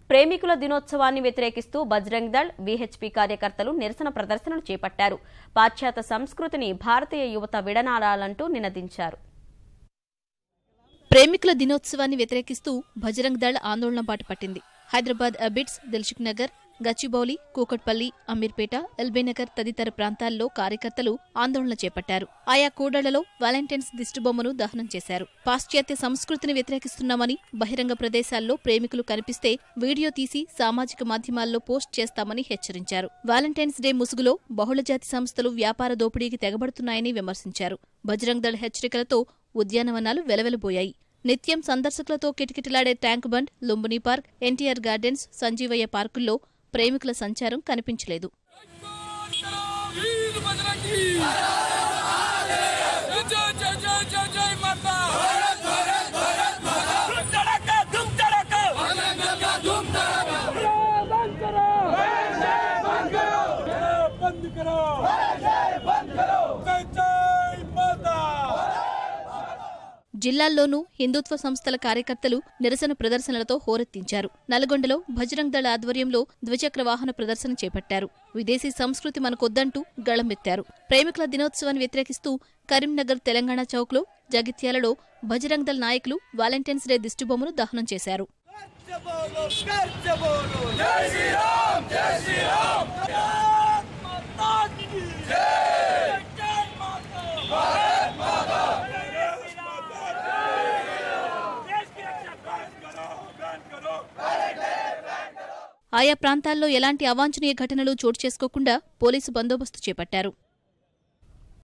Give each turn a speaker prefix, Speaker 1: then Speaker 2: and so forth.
Speaker 1: ప్రేమికుల దినోత్సవాన్ని వ్యతిరేకిస్తూ బజరంగ్ దళ్, వీహెచ్పీ కార్యకర్తలు నిరసన ప్రదర్శనలు చేపట్టారు. పాశ్చాత్య సంస్కృతిని భారతీయ యువత విడనాడాలంటూ నినదించారు.
Speaker 2: ప్రేమికుల దినోత్సవాన్ని వ్యతిరేకిస్తూ బజరంగ్ దళ్ ఆందోళన బాట పట్టింది. హైదరాబాద్ అబిడ్స్, దిల్సుఖ్ నగర్, గచ్చిబౌలి, కూకట్పల్లి, అమీర్పేట, ఎల్బీనగర్ తదితర ప్రాంతాల్లో కార్యకర్తలు ఆందోళన చేపట్టారు. ఆయా కూడళ్లలో వాలంటైన్స్ దిష్టిబొమ్మను దహనం చేశారు. పాశ్చాత్య సంస్కృతిని వ్యతిరేకిస్తున్నామని, బహిరంగ ప్రదేశాల్లో ప్రేమికులు కనిపిస్తే వీడియో తీసి సామాజిక మాధ్యమాల్లో పోస్ట్ చేస్తామని హెచ్చరించారు. వాలంటైన్స్ డే ముసుగులో బహుళజాతి సంస్థలు వ్యాపార దోపిడీకి తెగబడుతున్నాయని విమర్శించారు. బజరంగ్ దళ్ హెచ్చరికలతో ఉద్యానవనాలు వెలవెలబోయాయి. నిత్యం సందర్శకులతో కిటకిటలాడే Tank Bund, Lumbini park, NTR gardens, Sanjeevaiah పార్కుల్లో ప్రేమికుల సంచారం కనిపించలేదు. జిల్లాల్లోనూ హిందుత్వ సంస్థల కార్యకర్తలు నిరసన ప్రదర్శనలతో హోరెత్తించారు. నల్గొండలో బజరంగ్ దళ్ ఆధ్వర్యంలో ద్విచక్ర వాహన ప్రదర్శన చేపట్టారు. విదేశీ సంస్కృతి మనకొద్దంటూ గళమెత్తారు. ప్రేమికుల దినోత్సవాన్ని వ్యతిరేకిస్తూ కరీంనగర్ తెలంగాణ చౌక్లో, జగిత్యాలలో బజరంగ్ దళ్ నాయకులు వాలంటైన్స్ డే దిష్టిబొమ్మను దహనం చేశారు. ఆయా ప్రాంతాల్లో ఎలాంటి అవాంఛనీయ ఘటనలు చోటు చేసుకోకుండా పోలీసు బందోబస్తు చేపట్టారు.